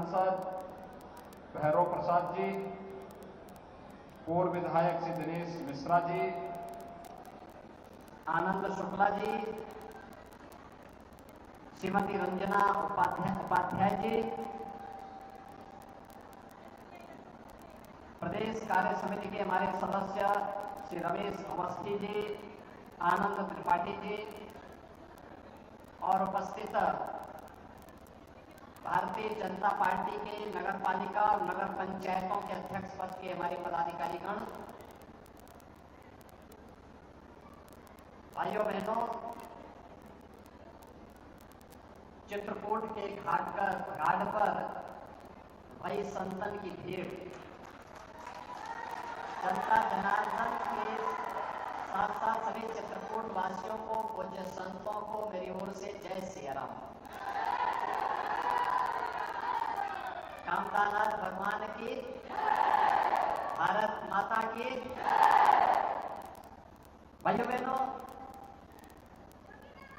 सांसद भैरव प्रसाद जी, पूर्व विधायक श्री दिनेश मिश्रा जी, आनंद शुक्ला जी, श्रीमती रंजना उपाध्याय जी, प्रदेश कार्य समिति के हमारे सदस्य श्री रमेश अवस्थी जी, आनंद त्रिपाठी जी और उपस्थित भारतीय जनता पार्टी के नगर पालिका और नगर पंचायतों के अध्यक्ष पद के हमारे पदाधिकारीगण, भाइयों बहनों, चित्रकूट के घाट पर भाई संतन की भीड़, जनता जनार्दन के साथ साथ सभी चित्रकूट वासियों को, पूज्य संतों को मेरी ओर से जय सिया राम। कामतानाथ भगवान की, भारत माता की। भाइयों बहनों,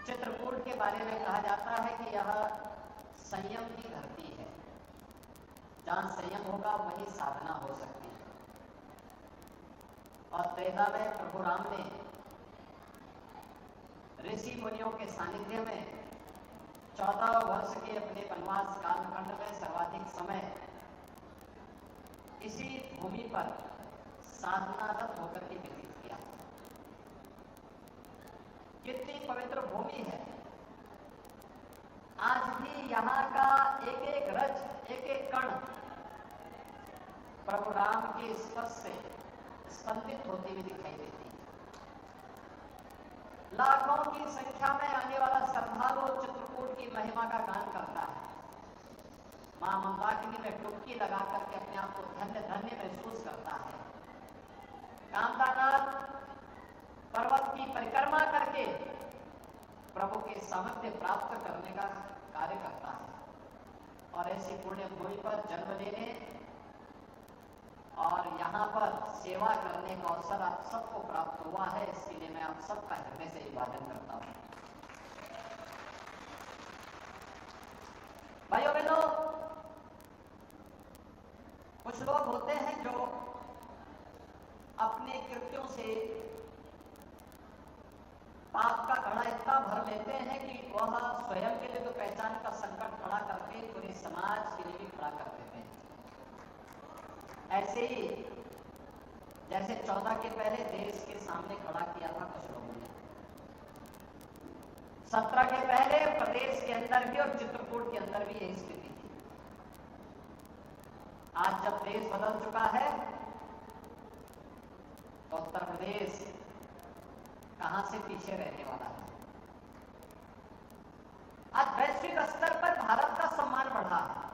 चित्रकूट के बारे में कहा जाता है कि यह संयम की धरती है। जहां संयम होगा वहीं साधना हो सकती है। और त्रेता में प्रभु राम ने ऋषि मुनियों के सानिध्य में 14 वर्ष के अपने वनवास कालखंड में सर्वाधिक समय इसी भूमि पर साधनारत होकर के व्यतीत किया। कितनी पवित्र भूमि है। आज भी यहाँ का एक एक रज, एक एक कण प्रभु राम के स्पर्श से स्पंदित होती हुई दिखाई देती है। लाखों की संख्या में आने वाला श्रद्धालु चित्रकूट की महिमा का गान करता है। मां मंदाकिनी में डुबकी लगा करके अपने आप को धन्य धन्य महसूस करता है। कामतानाथ पर्वत की परिक्रमा करके प्रभु के सामर्थ्य प्राप्त करने का कार्य करता है। और ऐसी पुण्य भूमि पर जन्म लेने और यहाँ पर सेवा करने का अवसर आप सबको प्राप्त हुआ है। इसके लिए मैं आप सबका हृदय से अभिवादन करता हूं। भाइयों बहनों, कुछ लोग होते हैं जो अपने कृत्यों से पाप का घड़ा इतना भर लेते हैं कि वह स्वयं के लिए तो पहचान का संकट खड़ा करके पूरे समाज के लिए भी खड़ा कर देते हैं। ऐसे ही जैसे 14 के पहले देश के सामने खड़ा किया था कुछ लोगों ने, 17 के पहले प्रदेश के अंदर भी और चित्रकूट के अंदर भी यही स्थिति थी। आज जब देश बदल चुका है तो उत्तर प्रदेश कहां से पीछे रहने वाला है। आज वैश्विक स्तर पर भारत का सम्मान बढ़ा है।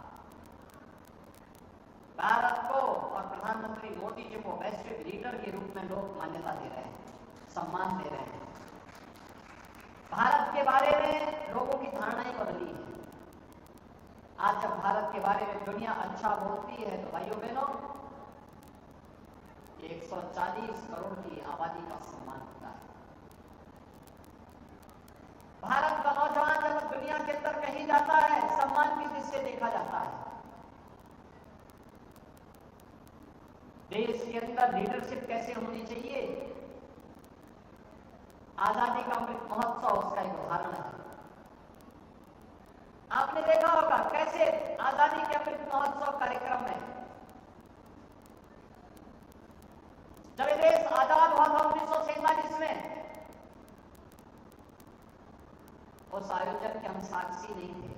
भारत को और प्रधानमंत्री मोदी जी को वैश्विक लीडर के रूप में लोग मान्यता दे रहे हैं, सम्मान दे रहे हैं। भारत के बारे में लोगों की धारणाएं बदली है। आज जब भारत के बारे में दुनिया अच्छा बोलती है तो भाइयों बहनों, 140 करोड़ की आबादी का सम्मान होता है। भारत का नौजवान जब दुनिया के अंदर कहीं जाता है, सम्मान की दृष्टि से देखा जाता है। देश के अंदर लीडरशिप कैसे होनी चाहिए, आजादी का अमृत महोत्सव उसका एक उदाहरण है। आपने देखा होगा कैसे आजादी के अमृत महोत्सव कार्यक्रम में जब ये देश आजाद हुआ था 1947 में, उस आयोजन के हम साक्षी नहीं थे।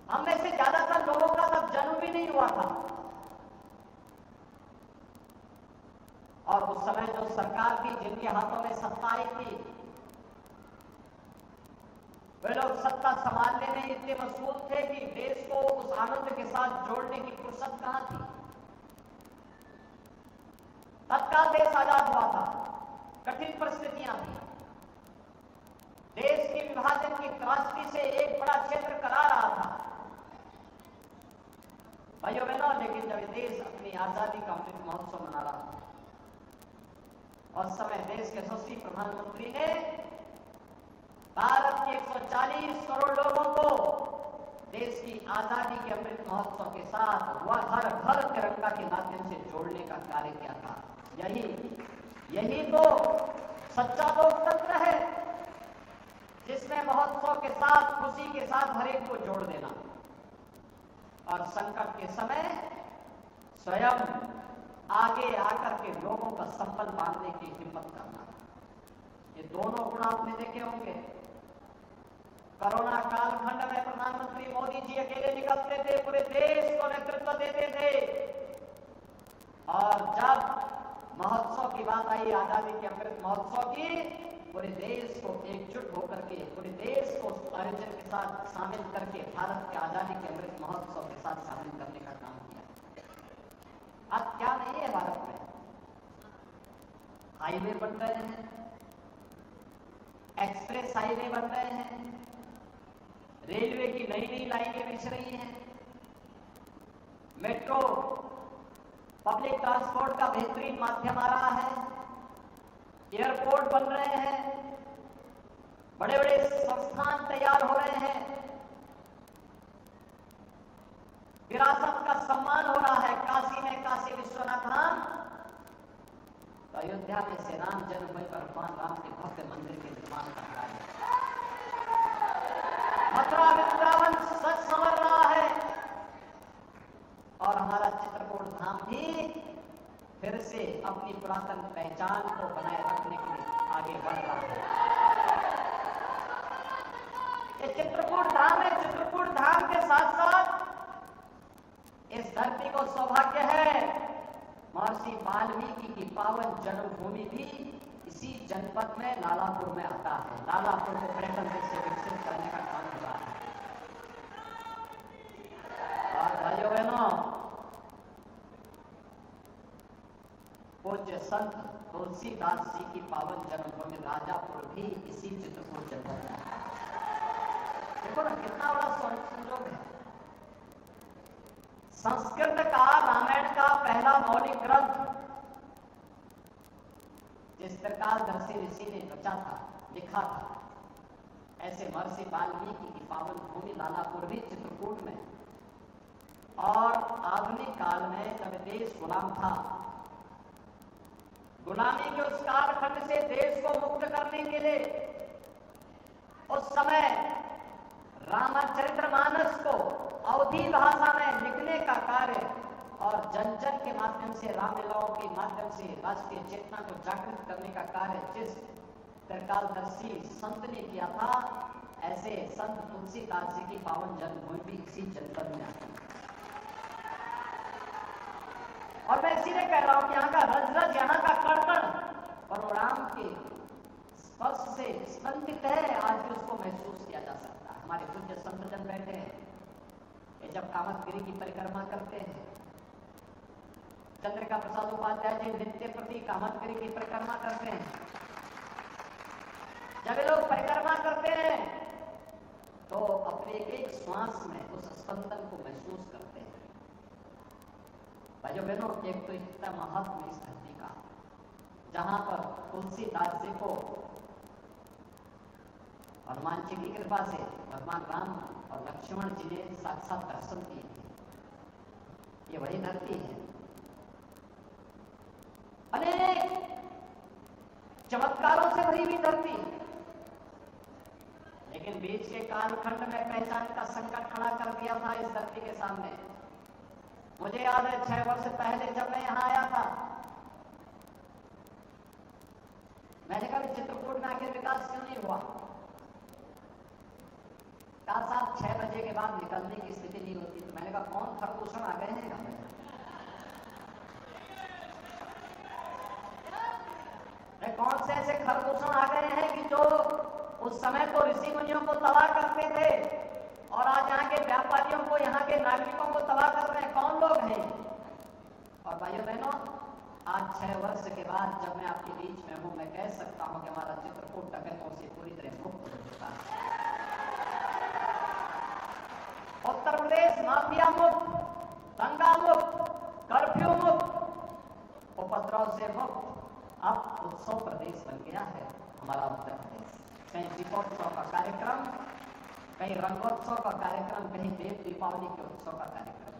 हम में से ज्यादातर लोगों का तब जन्म भी नहीं हुआ था। और उस समय जो सरकार थी, जिनके हाथों में सत्ता आई थी, वे लोग सत्ता संभालने में इतने मशगूल थे कि देश को उस आनंद के साथ जोड़ने की फुर्सत कहां थी। तत्काल देश आजाद हुआ था, कठिन परिस्थितियां थी। देश के विभाजन की त्रासदी से एक बड़ा क्षेत्र करा रहा था। भाइयों बहनों, लेकिन जब देश अपनी आजादी का अमृत महोत्सव मना रहा था और समय देश के यशस्वी प्रधानमंत्री ने भारत के 140 आजादी के अमृत महोत्सव के साथ वह हर घर तिरंगा के माध्यम से जोड़ने का कार्य किया था। यही तो सच्चा लोकतंत्र है, जिसमें महोत्सव के साथ, खुशी के साथ हर एक को जोड़ देना और संकट के समय स्वयं आगे आकर के लोगों का संबल बांधने की हिम्मत करना। ये दोनों गुण आपने देखे होंगे। कोरोना कालखंड में प्रधानमंत्री मोदी जी अकेले निकलते थे, पूरे देश को नेतृत्व देते थे, और जब महोत्सव की बात आई, आजादी के अमृत महोत्सव की, पूरे देश को एकजुट होकर के, पूरे देश को आयोजन के साथ शामिल करके भारत के आजादी के अमृत महोत्सव के साथ शामिल करने का काम किया। आज क्या नहीं है भारत में? हाईवे बन रहे हैं, एक्सप्रेस हाईवे बन रहे हैं, रेलवे की नई नई लाइनें बिछ रही हैं, मेट्रो, पब्लिक ट्रांसपोर्ट का बेहतरीन माध्यम आ रहा है, एयरपोर्ट बन रहे हैं, बड़े बड़े संस्थान तैयार हो रहे हैं, विरासत का सम्मान हो रहा है। काशी में काशी विश्वनाथ धाम, तो अयोध्या में श्री राम जन्मभूमि पर भगवान राम के भव्य मंदिर के निर्माण का कार्य, मथुरा वृंदावन सच संवर रहा है, और हमारा चित्रकूट धाम भी फिर से अपनी पुरातन पहचान को बनाए रखने के लिए आगे बढ़ रहा है। ये चित्रकूट धाम है। चित्रकूट धाम के साथ साथ इस धरती को सौभाग्य है, महर्षि वाल्मीकि की पावन जन्मभूमि भी इसी जनपद में लालापुर में आता है। लालापुर को पर्यटन से विकसित करने का काम हो रहा है। और भाइयों बहनों, पूज्य संत तुलसीदास जी की पावन जन्मभूमि राजापुर भी इसी चित्रकूट जनपद में है। देखो ना कितना बड़ा संयोग है। संस्कृत का रामायण का पहला मौलिक ग्रंथ जिस त्रिकालदर्शी ऋषि ने रचा था, लिखा था, ऐसे महर्षि वाल्मीकि की पावन भूमि लालापुर भी चित्रकूट में। और आधुनिक काल में जब देश गुलाम था, गुलामी के उस कालखंड से देश को मुक्त करने के लिए उस समय रामचरितमानस को अवधी भाषा में लिखने का कार्य और जन जन के माध्यम से, रामलीलाओं के माध्यम से राष्ट्रीय चेतना को जागृत करने का कार्य जिस त्रिकालदर्शी संत ने किया था, ऐसे संत तुलसीदास जी की पावन जन्मभूमि भी इसी जनपद में आती है। और मैं इसीलिए कह रहा हूं कि यहाँ का रज रज, यहाँ का कण कण परशुराम के स्पर्श से स्पंदित है। आज भी उसको महसूस किया जा सकता है। हमारे पूज्य संत जन बैठे हैं, ये जब कामतगिरी की परिक्रमा करते हैं, चंद्रिका प्रसाद उपाध्याय जी नित्य प्रति कामतगिरी की परिक्रमा करते हैं। जब ये लोग परिक्रमा करते हैं तो अपने एक श्वास में उस स्पंदन को महसूस करते हैं। भाइयों बहनों, एक तो इतना महत्व इस धरती का, जहां पर तुलसीदास जी को हनुमान जी की कृपा से भगवान राम और लक्ष्मण जी ने साक्षात दर्शन किए थे। ये वही धरती है। अनेक चमत्कारों से भरी हुई धरती, लेकिन बीच के कालखंड में पहचान का संकट खड़ा कर दिया था इस धरती के सामने। मुझे याद है 6 वर्ष पहले जब मैं यहां आया था, मैंने कहा चित्रकूट में आखिर विकास क्यों नहीं हुआ? कहा साहब 6 बजे के बाद निकलने की स्थिति नहीं होती। तो मैंने कहा कौन खरदूषण आ गए हैं यहाँ पे? कौन से ऐसे खरदूषण आ गए हैं कि जो उस समय तो ऋषि मुनियों को तबाह करते थे और आज यहाँ के व्यापारियों को, यहाँ के नागरिकों को तबाह कर रहे हैं? कौन लोग हैं? और भाइयों बहनों, आज 6 वर्ष के बाद जब मैं आपके बीच में हूं, मैं कह सकता हूं कि हमारा चित्रकूट डकैतों से पूरी तरह मुक्त हो चुका है। उत्तर प्रदेश माफिया मुक्त, दंगा मुक्त, कर्फ्यू मुक्त, उपद्रव से मुक्त, अब उत्सव प्रदेश बन गया है हमारा उत्तर प्रदेश। कहीं दीपोत्सव का कार्यक्रम, कहीं रंगोत्सव का कार्यक्रम, कहीं देव दीपावली के उत्सव का कार्यक्रम,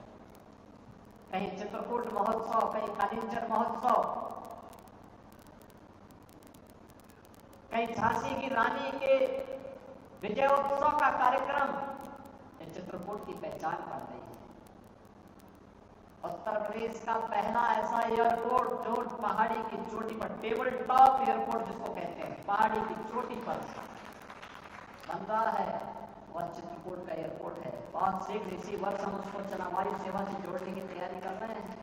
कहीं चित्रकूट महोत्सव, कहीं कालिंजर महोत्सव, कहीं झांसी की रानी के विजयोत्सव का कार्यक्रम। ये चित्रकूट की पहचान बन रही है। उत्तर प्रदेश का पहला ऐसा एयरपोर्ट जो पहाड़ी की चोटी पर, टेबल टॉप एयरपोर्ट जिसको कहते हैं, पहाड़ी की चोटी पर बन रहा है, वह चित्रकूट का एयरपोर्ट है। बहुत शीघ्र इसी वर्ष हम उसको चला वायु सेवा से जोड़ने की तैयारी कर रहे हैं।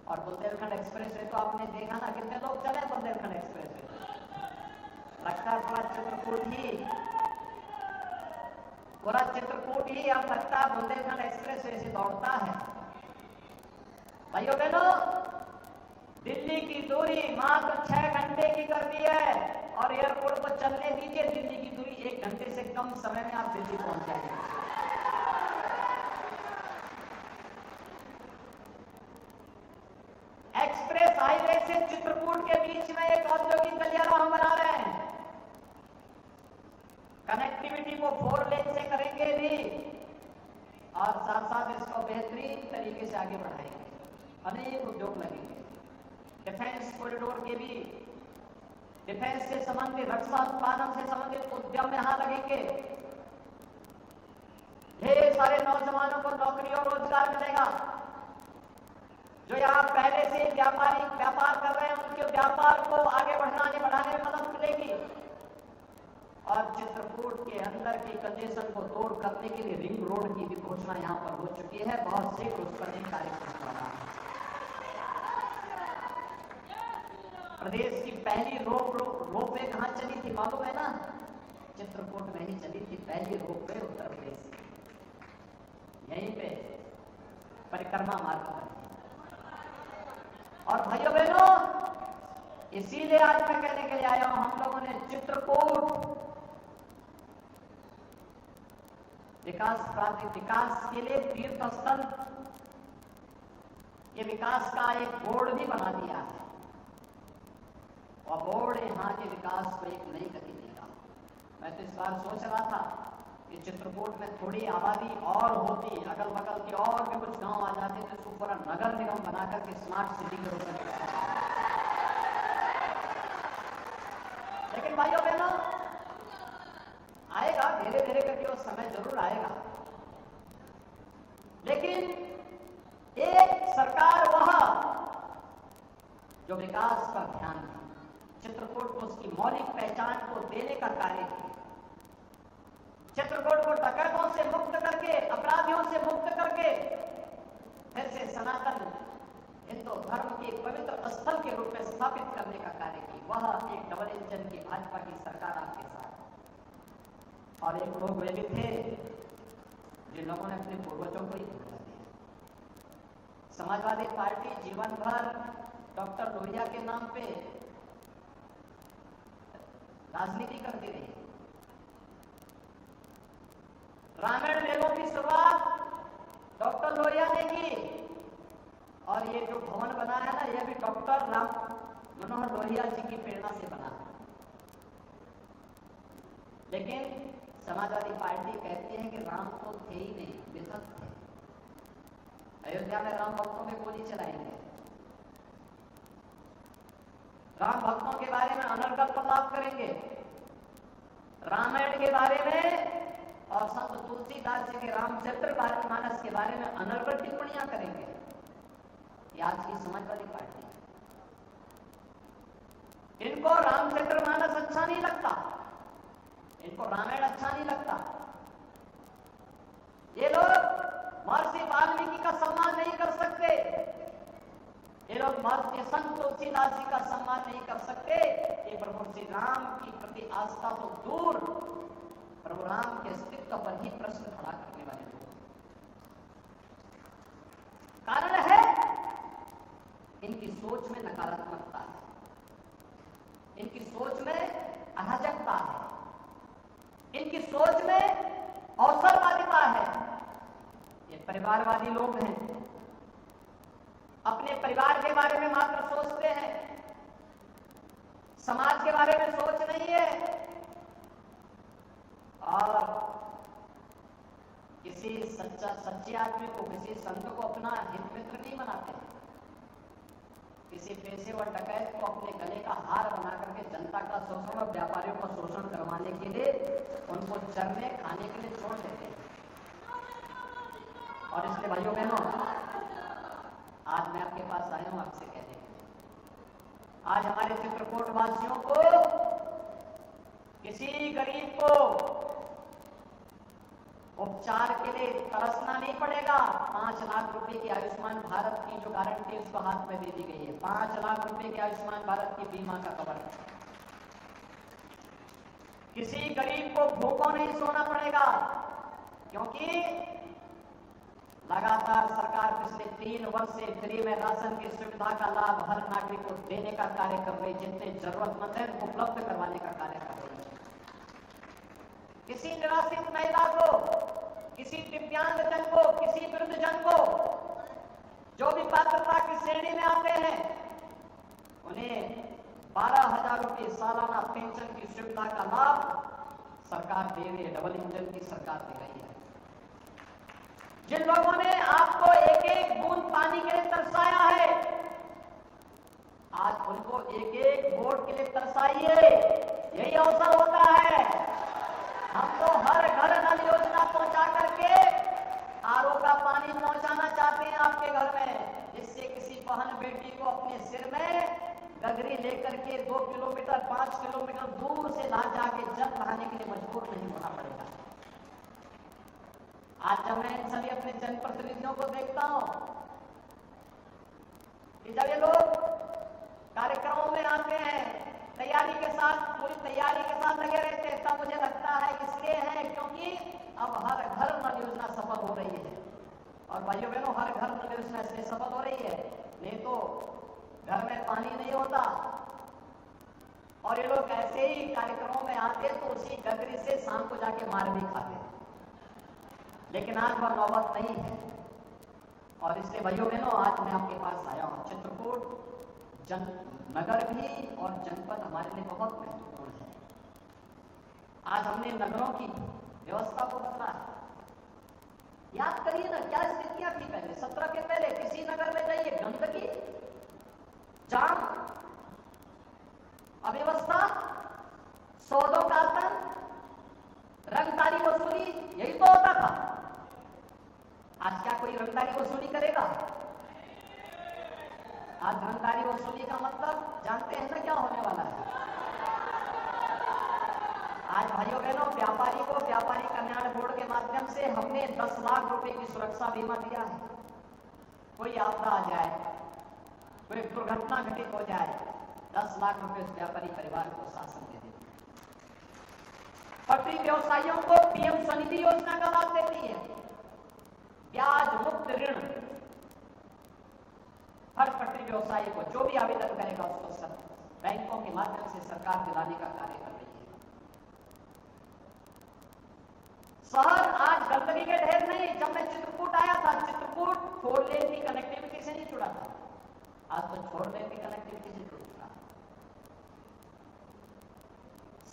और बुंदेलखंड एक्सप्रेस वे तो आपने देखा ना, कितने लोग चले बुंदेलखंड एक्सप्रेस वे, लगता है पूरा चित्रकूट ही अब लगता है बुंदेलखंड एक्सप्रेस वे से दौड़ता है। भाइयों बहनों, दिल्ली की दूरी मात्र 6 घंटे की कर दी है और एयरपोर्ट को चलने दीजिए, दिल्ली की दूरी 1 घंटे से कम समय में आप दिल्ली पहुंच जाएंगे। एक्सप्रेस हाईवे से चित्रकूट के बीच में एक औद्योगिक गलियारा हम बना रहे हैं। कनेक्टिविटी को 4 लेन से करेंगे भी और साथ साथ इसको बेहतरीन तरीके से आगे बढ़ाएंगे। अनेक उद्योग लगेंगे। डिफेंस कॉरिडोर के भी, डिफेंस से संबंधित, रक्षा उत्पादन से संबंधित उद्यम यहां लगेंगे। ढेर सारे नौजवानों को नौकरी और रोजगार मिलेगा। जो यहां पहले से व्यापार कर रहे हैं, उनके व्यापार को आगे बढ़ाने में मदद मिलेगी। और चित्रकूट के अंदर की कंजेशन को दूर करने के लिए रिंग रोड की भी घोषणा यहां पर हो चुकी है। बहुत शीघ्र उस पर एक कार्यक्रम हो रहा है। प्रदेश की पहली रोपवे कहां चली थी मालूम है ना? चित्रकूट में ही चली थी पहली रोपवे उत्तर प्रदेश की, यहीं पे परिक्रमा मार्ग पर। और भाइयों बहनों, इसीलिए आज मैं कहने के लिए आया हूं, हम लोगों ने चित्रकूट विकास के लिए तीर्थ स्थल के विकास का एक बोर्ड भी बना दिया है और बोर्ड यहाँ के विकास को एक नई गति देगा। मैं तो इस बार सोच रहा था कि चित्रकूट में थोड़ी आबादी और होती, अगल बगल के और भी कुछ गांव आ जाते तो इसको पूरा नगर निगम बनाकर के स्मार्ट सिटी के रूप में। लेकिन भाइयों बहनों, आएगा धीरे धीरे करके, वो समय जरूर आएगा। लेकिन एक सरकार वह जो विकास पर ध्यान दे, चित्रकूट को उसकी मौलिक पहचान को देने का कार्य किया, चित्रकूट को डकैतों से मुक्त करके, अपराधियों से मुक्त करके फिर से सनातन हिंदू धर्म के पवित्र स्थल के रूप में स्थापित करने का कार्य की। वह एक डबल इंजन की भाजपा की सरकार आपके साथ। और एक लोग वे भी थे जिन लोगों ने अपने पूर्वजों को ही धोखा दिया। समाजवादी पार्टी जीवन भर डॉक्टर लोहिया के नाम पे राजनीति करती रही। रामायण मेलों की शुरुआत डॉक्टर लोहिया ने की और ये जो भवन बना है ना, यह भी डॉक्टर राम मनोहर लोहिया जी की प्रेरणा से बना। लेकिन समाजवादी पार्टी कहती है कि राम तो थे ही नहीं, विधत थे। अयोध्या में राम भक्तों में गोली चलाएंगे, राम भक्तों के बारे में अनर्गल प्रलाप करेंगे, रामायण के बारे में और संत तुलसीदास जी के रामचरितमानस के बारे में अनर्गल टिप्पणियां करेंगे। ये आज की समाजवादी पार्टी, इनको रामचरितमानस अच्छा नहीं लगता, इनको रामायण अच्छा नहीं लगता। ये लोग महर्षि वाल्मीकि का सम्मान नहीं कर सकते, ये लोग महर्षि संत तुलसीदास जी का सम्मान नहीं कर सकते। ये प्रभु श्री राम की प्रति आस्था तो दूर, प्रभु राम के अस्तित्व पर ही प्रश्न खड़ा करने वाले लोग। कारण है इनकी सोच में नकारात्मकता है, इनकी सोच में अराजकता है, इनकी सोच में अवसरवादिता है। ये परिवारवादी लोग हैं, अपने परिवार के बारे में मात्र सोचते हैं, समाज के बारे में सोच नहीं है। और सच्चे आदमी को, किसी संत को अपना हित मित्र नहीं बनाते। किसी पेशेवर डकैत को अपने गले का हार बना करके जनता का शोषण और व्यापारियों का शोषण करवाने के लिए उनको चरने खाने के लिए छोड़ देते हैं। और इसलिए भाइयों बहनों, आज मैं आपके पास आया हूं आपसे कहने के लिए, आज हमारे चित्रकूट वासियों को, किसी गरीब को उपचार के लिए तरसना नहीं पड़ेगा। 5 लाख रुपए की आयुष्मान भारत की जो गारंटी उसको हाथ में दे दी गई है। 5 लाख रुपए की आयुष्मान भारत की बीमा का कवर। किसी गरीब को भूखों नहीं सोना पड़ेगा, क्योंकि लगातार सरकार पिछले 3 वर्ष से फ्री में राशन की सुविधा का लाभ हर नागरिक को देने का कार्य कर रही है। जितने जरूरतमंद है उनको उपलब्ध करवाने का कार्य कर रही है। किसी निराश्रित महिला को, किसी दिव्यांग जन को, किसी वृद्ध जन को, जो भी पात्रता की श्रेणी में आते हैं, उन्हें 12,000 रुपये सालाना पेंशन की सुविधा का लाभ सरकार दे रही है। डबल इंजन की सरकार दे रही है। जिन लोगों ने आपको एक एक बूंद पानी के लिए तरसाया है, आज उनको एक एक वोट के लिए तरसाइए। यही अवसर होता है। हम तो हर घर नल योजना पहुंचा करके आरओ का पानी पहुंचाना चाहते हैं आपके घर में, जिससे किसी बहन बेटी को अपने सिर में गगरी लेकर के 2 किलोमीटर 5 किलोमीटर दूर से ला जाके जल भराने के लिए मजबूर नहीं होना पड़ेगा। आज जब मैं इन सभी अपने जनप्रतिनिधियों को देखता हूं कि जब ये लोग कार्यक्रमों में आते हैं, तैयारी के साथ, पूरी तैयारी के साथ लगे रहते हैं, तब मुझे लगता है इसलिए है क्योंकि अब हर घर नल योजना सफल हो रही है। और भाइयों बहनों, हर घर नल योजना इसलिए सफल हो रही है, नहीं तो घर में पानी नहीं होता। और ये लोग ऐसे ही कार्यक्रमों में आते तो उसी गगरी से शाम को जाके मार भी खाते। लेकिन आज वह नौबत नहीं है। और इसलिए भाइयों बहनों, आज मैं आपके पास आया हूं। चित्रकूट नगर भी और जनपद हमारे लिए बहुत महत्वपूर्ण है। आज हमने नगरों की व्यवस्था को बदला है। याद करिए ना, क्या स्थितियां थी पहले। 17 के पहले किसी नगर में जाइए, गंदगी, जाम, अव्यवस्था, सौदों का आतंक, रंगदारी वसूली, यही तो होता था। आज क्या कोई रंगदारी वसूली करेगा? आज रंगदारी वसूली का मतलब जानते हैं ना क्या होने वाला है। आज भाइयों बहनों, व्यापारी को व्यापारी कल्याण बोर्ड के माध्यम से हमने 10 लाख रुपए की सुरक्षा बीमा दिया है। कोई आपदा आ जाए, कोई दुर्घटना घटित हो जाए, 10 लाख रुपए उस व्यापारी परिवार को शासन दे देती है। पटरी व्यवसायियों को पीएम स्वनिधि योजना का लाभ देती है। ब्याज मुक्त ऋण हर पटरी व्यवसायी को, जो भी आवेदन करेगा उसको सब बैंकों के माध्यम से सरकार दिलाने का कार्य कर रही है। शहर आज गंदगी के ढेर नहीं। जब मैं चित्रकूट आया था, चित्रकूट 4 लेन की कनेक्टिविटी से नहीं जुड़ा था, आज तो 4 लेन की कनेक्टिविटी से जुड़ चुका है।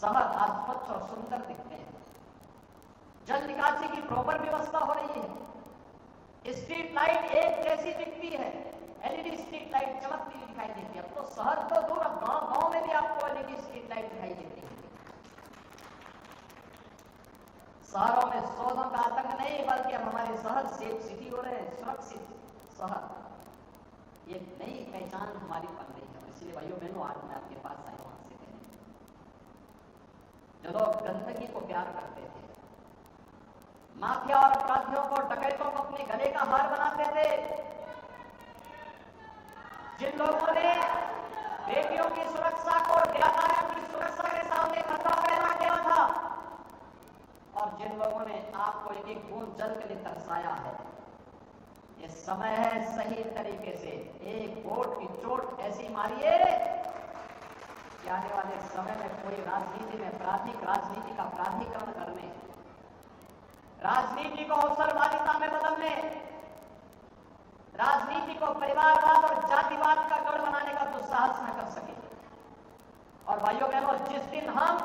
शहर आज स्वच्छ और सुंदर दिखते हैं। जल निकासी की प्रॉपर व्यवस्था हो रही है। स्ट्रीट लाइट एक जैसी दिखती है। एलईडी स्ट्रीट लाइट चमकती हुई दिखाई देती है। अब तो शहर तो दूर, अब गांव में भी आपको एलईडी स्ट्रीट लाइट दिखाई देती है। शहरों में सौदों का आतंक नहीं, बल्कि अब हमारे शहर सेफ सिटी हो रहे हैं, सुरक्षित शहर। ये नई पहचान हमारी बन रही है। इसलिए भाइयों बहनों, आज मैं आपके पास आया हूं आपसे कहने। जो लोग गंदगी को प्यार करते थे, माफिया और अपराधियों को, डकैतों को अपने गले का हार बनाते थे, जिन लोगों ने बेटियों की सुरक्षा को व्यापारियों की सुरक्षा के सामने खतरा पैदा किया था, और जिन लोगों ने आपको एक एक बूंद जल के लिए तरसाया है, ये समय है सही तरीके से एक वोट की चोट ऐसी मारिए कि आने वाले समय में कोई राजनीति में प्राधिक राजनीति का प्राधिकरण करने, राजनीति को अवसरवादिता में बदलने, राजनीति को परिवारवाद और जातिवाद का गढ़ बनाने का दुस्साहस न कर सके। और भाइयों बहनों, जिस दिन हम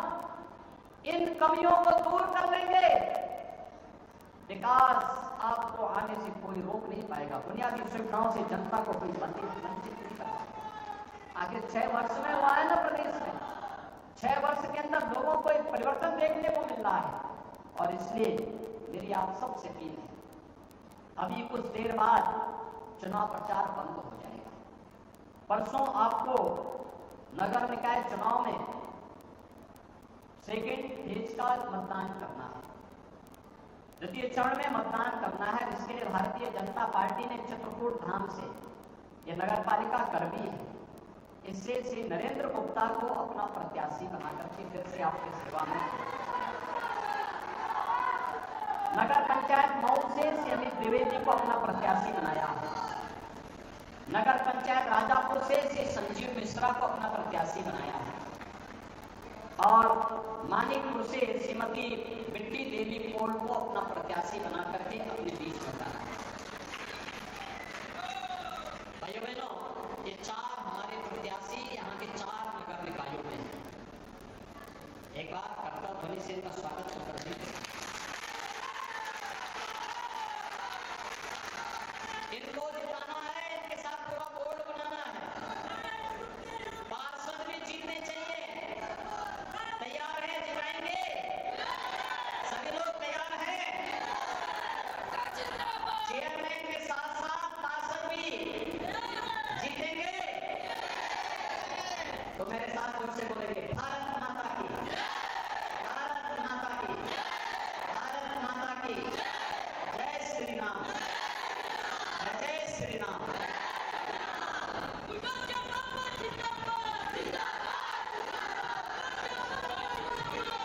इन कमियों को दूर कर लेंगे, विकास आपको आने से कोई रोक नहीं पाएगा। बुनियादी सुविधाओं से जनता को कोई वंचित नहीं कर पाएगा। आखिर 6 वर्ष में हुआ है ना प्रदेश में, 6 वर्ष के अंदर लोगों को एक परिवर्तन देखने को मिल रहा है। और इसलिए मेरी आप सबसे अपील है, अभी कुछ देर बाद चुनाव प्रचार बंद हो जाएगा। परसों आपको नगर निकाय चुनाव में सेकेंड फेज का मतदान करना है, द्वितीय चरण में मतदान करना है, जिसके लिए भारतीय जनता पार्टी ने चित्रकूट धाम से यह नगर पालिका कर्मी है, इससे श्री नरेंद्र गुप्ता को अपना प्रत्याशी बना करके फिर से आपकी सेवा में, नगर पंचायत मऊ से अमित द्विवेदी को अपना प्रत्याशी बनाया है, नगर पंचायत राजापुर से श्री संजीव मिश्रा को अपना प्रत्याशी बनाया है, और मानिकपुर से श्रीमती बिट्टी देवी पोल को अपना